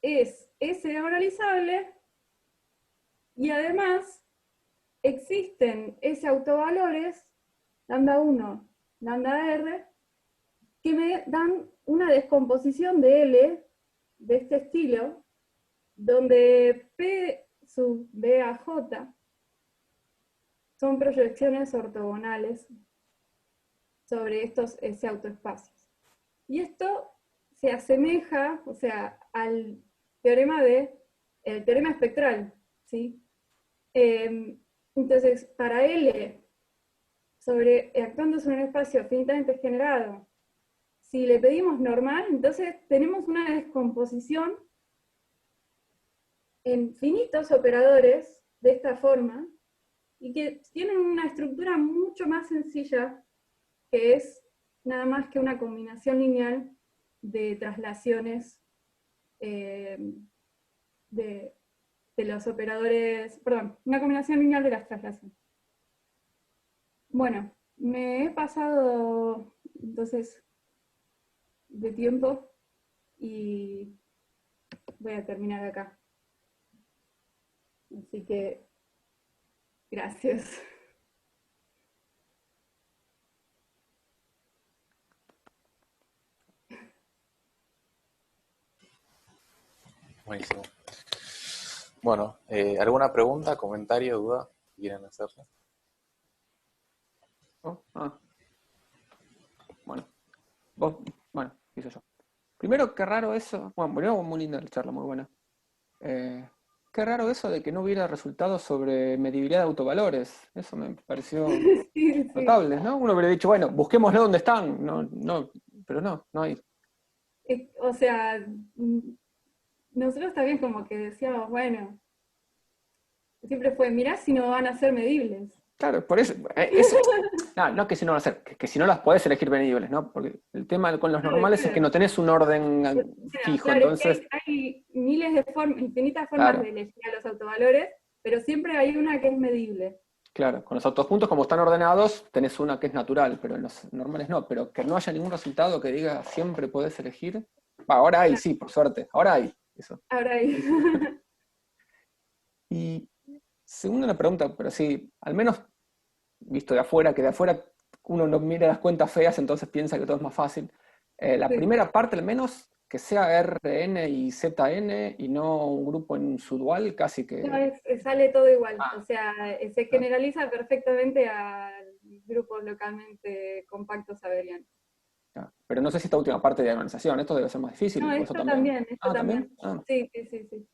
es S diagonalizable y además existen S autovalores, lambda 1, lambda R, que me dan una descomposición de L de este estilo, donde P sub B a J son proyecciones ortogonales sobre estos S autoespacios. Y esto se asemeja, o sea, al teorema el teorema espectral, ¿sí? Entonces, para L, actuando sobre un espacio finitamente generado, si le pedimos normal, entonces tenemos una descomposición en finitos operadores de esta forma, y que tienen una estructura mucho más sencilla, que es nada más que una combinación lineal de traslaciones de los operadores, perdón, una combinación lineal de las traslaciones. Bueno, me he pasado entonces de tiempo y voy a terminar acá. Así que, gracias. Buenísimo. Bueno, ¿alguna pregunta, comentario, duda que quieran hacerle? ¿No? Bueno, bueno, qué sé yo. Primero, qué raro eso. Bueno, primero, muy linda la charla, muy buena. Qué raro eso de que no hubiera resultados sobre medibilidad de autovalores. Eso me pareció Sí, notable, ¿no? Uno hubiera dicho, bueno, busquémoslo donde están. No, pero no hay. O sea, nosotros también como que decíamos, bueno, siempre fue, mirá si no van a ser medibles. Claro, por eso, no que si no van a ser, que si no las podés elegir medibles, ¿no? Porque el tema con los Claro, normales es que no tenés un orden fijo, claro, es entonces, que hay miles de formas, infinitas formas claro, de elegir a los autovalores, pero siempre hay una que es medible. claro, con los autopuntos como están ordenados, tenés una que es natural, pero en los normales no, pero que no haya ningún resultado que diga siempre podés elegir. Ahora hay, Claro, sí, por suerte, ahora hay eso. ahora hay. Y segunda una pregunta, pero sí, al menos visto de afuera, que de afuera uno no mira las cuentas feas, entonces piensa que todo es más fácil. La Sí. primera parte, al menos, que sea RN y ZN y no un grupo en su dual, casi No, que. sale todo igual, o Ah, sea, se claro, generaliza perfectamente a grupos localmente compactos abelianos. claro. Pero no sé si esta última parte de diagonalización, esto debe ser más difícil, No, o eso también. esto Ah, también. también. Ah, Sí, sí, sí, sí.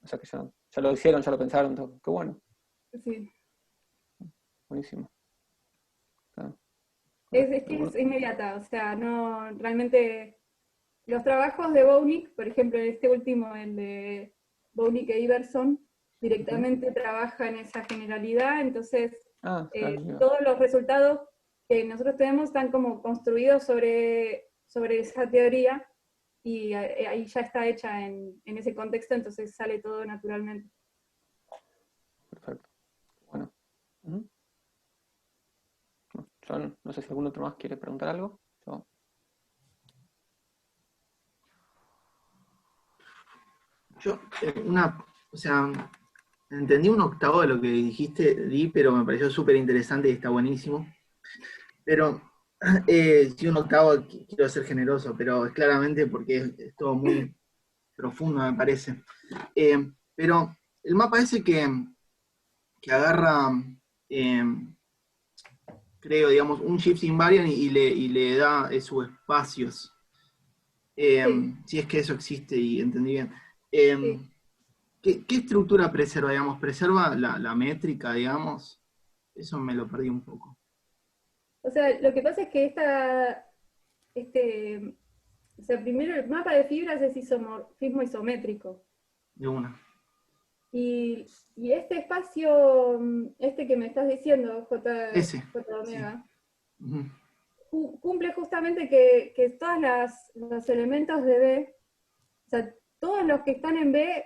o sea que ya lo hicieron, ya lo pensaron, todo. Qué bueno, Sí. buenísimo. Claro. Es que es inmediata, o sea, no, realmente los trabajos de Bouwnik, por ejemplo, este último, el de Bouwnik e Iverson, directamente trabaja en esa generalidad, entonces Ah, claro, mira. todos los resultados que nosotros tenemos están como construidos sobre esa teoría, y ahí ya está hecha en ese contexto, entonces sale todo naturalmente. Perfecto. Bueno. Ujú. Yo no sé si algún otro más quiere preguntar algo. Yo, o sea, entendí un octavo de lo que dijiste, Di, pero me pareció súper interesante y está buenísimo. Pero, sí, un octavo, quiero ser generoso, pero es claramente porque es todo muy profundo, me parece. Pero el mapa ese que agarra, eh, creo, digamos, un shift invariant y le da subespacios. Sí, Si es que eso existe y entendí bien. Eh, sí. ¿Qué estructura preserva, digamos? ¿Preserva la métrica, digamos? Eso me lo perdí un poco. O sea, lo que pasa es que o sea, primero el mapa de fibras es isomorfismo isométrico. De una. Y este espacio, este que me estás diciendo, Ese, J sí. omega, Ujú. cumple justamente que todos los elementos de B, o sea, todos los que están en B,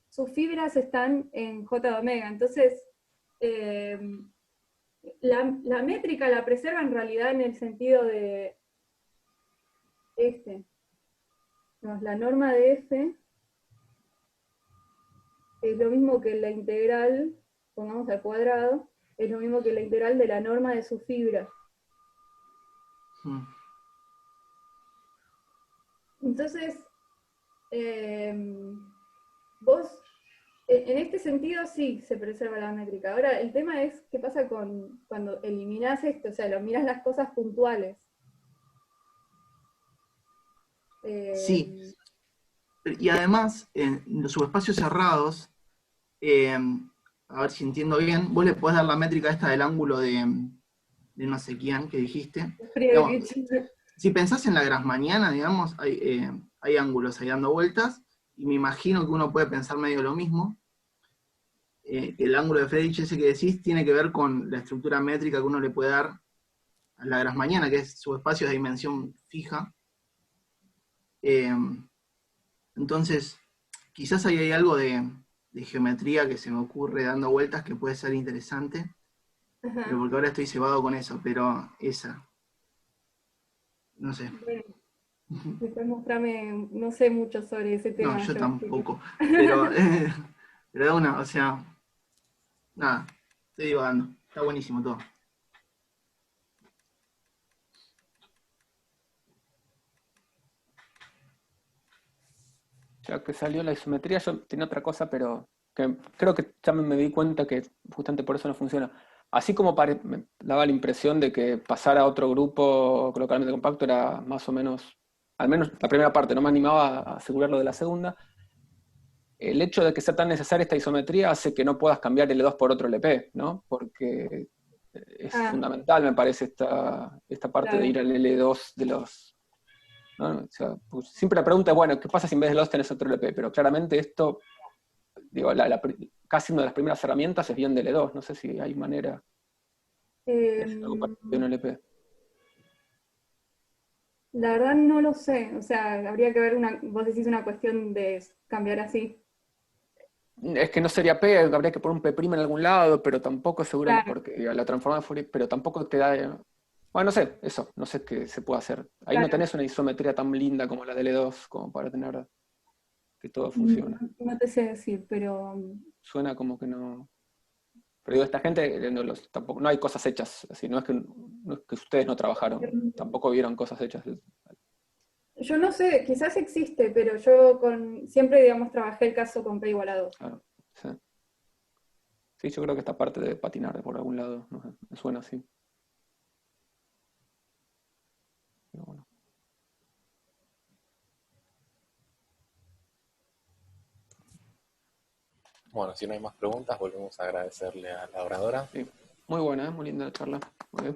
sus fibras están en J omega. Entonces, eh, la métrica la preserva en realidad en el sentido de la norma de F es lo mismo que la integral, pongamos al cuadrado, es lo mismo que la integral de la norma de su fibra. Mm. Entonces, vos, en este sentido sí se preserva la métrica. Ahora, el tema es qué pasa cuando eliminás esto, o sea, lo mirás las cosas puntuales. Sí, Eh, y además, en los subespacios cerrados, a ver si entiendo bien, vos le podés dar la métrica esta del ángulo de no sé quién que dijiste. Digamos, si pensás en la Grassmanniana, digamos, hay ángulos ahí dando vueltas, y me imagino que uno puede pensar medio lo mismo, que el ángulo de Friedrich ese que decís tiene que ver con la estructura métrica que uno le puede dar a la Grassmanniana, que es subespacio de dimensión fija. Eh, entonces, quizás ahí hay algo de geometría que se me ocurre dando vueltas que puede ser interesante, pero ajá. porque ahora estoy cebado con eso, pero no sé. Bueno, después mostrame, no sé mucho sobre ese No, tema yo yo. Así que- tampoco, pero, pero de una, o sea, nada, estoy divagando, está buenísimo todo. Ya que salió la isometría, yo tenía otra cosa, pero que creo que ya me di cuenta que justamente por eso no funciona. Así como me daba la impresión de que pasar a otro grupo localmente compacto era más o menos, al menos la primera parte, no me animaba a asegurar lo de la segunda. El hecho de que sea tan necesaria esta isometría hace que no puedas cambiar L2 por otro LP, ¿no? Porque es Ah, fundamental, me parece, esta parte de claro. ir al L2 de los... ¿no? O sea, pues, siempre la pregunta es, bueno, ¿qué pasa si en vez de los tenés otro LP? Pero claramente esto, digo, casi una de las primeras herramientas es bien de L2, no sé si hay manera de hacer algo para un Em, LP. La verdad no lo sé, o sea, habría que ver vos decís una cuestión de cambiar así. Es que no sería P, habría que poner un P' en algún lado, pero tampoco seguramente, Claro, porque la transformada de Fourier, pero tampoco te da... Bueno, no sé, eso, no sé qué se puede hacer. Ahí no claro. tenés una isometría tan linda como la de L2, como para tener que todo No, funcione. no te sé decir, pero Suena como que no... Pero digo, esta gente tampoco, no hay cosas hechas, así, no es que ustedes no trabajaron, tampoco vieron cosas hechas. yo no sé, quizás existe, pero yo siempre, digamos, trabajé el caso con P igual a 2. Claro, sí. Sí, yo creo que esta parte de patinar por algún lado, no sé, me suena así. Pero bueno. Bueno, si no hay más preguntas, volvemos a agradecerle a la oradora. Sí. Muy buena, muy linda la charla. Muy bien.